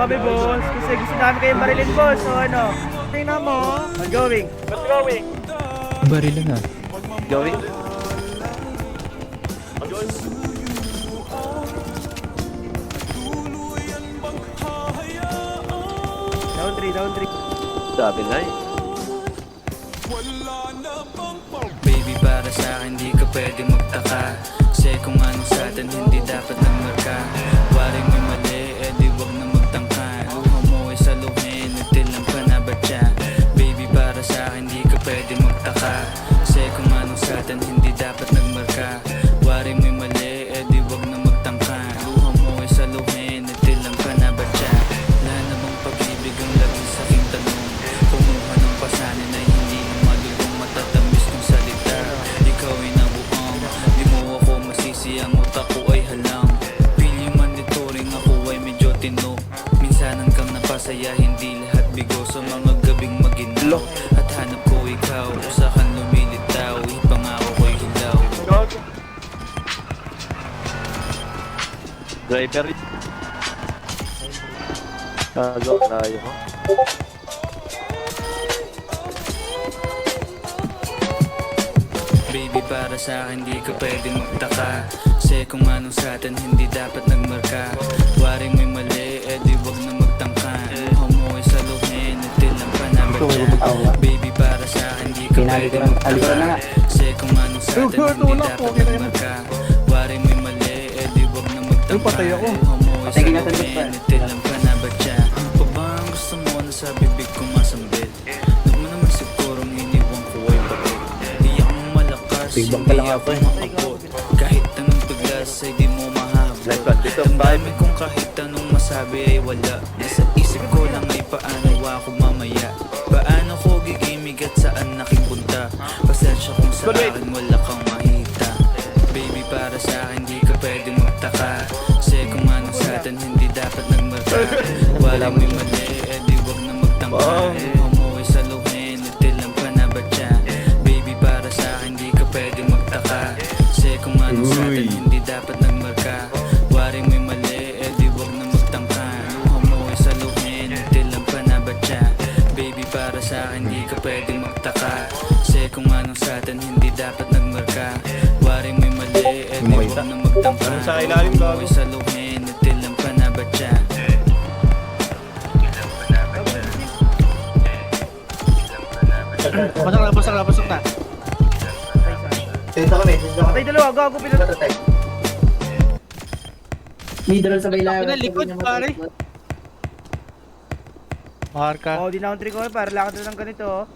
kami, boss. Kasi gusto namin kayong barilin, boss. So, ano? Tingnan mo. Going. What's going? Baril na. Going? Down 3, down 3. Sabi na eh. Baby, para sa akin di ka pwede magtaka. Kasi kung ano sa atin hindi dapat nagmarka. Waring may mali, eh di wag na magtangka. Luha mo ay saluhin, nagtilang ka na ba siya? Baby, para sa akin di ka pwede magtaka. Kasi kung ano sa atin hindi dapat nagmarka. Waring may mali, eh di wag na magtangka. Luha mo ay saluhin, nagtilang ka na ba siya? Wala na bang pag-ibig ang laging sa aking tanong? Kumuha ng pasanin ay hindi na malulong matatamis ng salita. Ikaw ay nabuang, di mo ako masisi, ang utak ko ay halang. Pili monitoring, ako ay medyo tino. Minsanan kang napasaya, hindi lahat bigo. Sa mga gabing maginaw at hanap ko ikaw, usahan lumilitaw, ipangako ko'y hilaw. Driver. Tago, layo ko. Baby, para sa akin di ka pwede magtaka. Kasi kung ano sa atin hindi dapat nagmarka. Waring may mali, eh di wag na magtangka. Luha mo ay saluhin, nagtilang pa na ba siya? Baby, para sa akin di ka pwede magtaka. Kasi kung ano sa atin hindi dapat nagmarka. Waring may mali, eh di wag na magtangka. Luha mo ay saluhin, nagtilang pa na ba siya? Pa ba ang gusto mo na sa bibig ko masambit? Huwag mo naman sigurong iniwan ko ay bakit. Di ako malakas, hindi ako makabot. Kahit anong paglas ay di mo mahabot. Damdamin kong kahit anong masabi ay wala. Nasa isip ko lang ay paano ako mamaya. Paano ko gigimig at saan nakipunta. Pasensya kung sa akin wala kang mahita. Baby, para sa akin di ka pwede magtaka. Kasi kung ano sa atin hindi dapat nagmarka. Walang may mali, eh di wag na magtangka. Luha mo ay saluhin, nagtilang pa na ba siya? Baby, para sa akin di ka pwede magtaka. Kasi kung ano sa atin hindi dapat nagmarka. Waring may mali, eh di wag na magtangka. Luha mo ay saluhin, nagtilang pa na ba siya? Baby, para sa akin di ka pwede magtaka. Kasi kung ano sa atin hindi dapat nagmarka. Waring may mali, eh di wag na magtangka. Luha mo ay saluhin, nagtilang pa na ba siya? Pasok na. Patay dalawa, gago pinatay. Middle sa baylawan. Pinalikod, pare. Marka. Oh, di na 3 ko, para lakad na lang ganito, oh.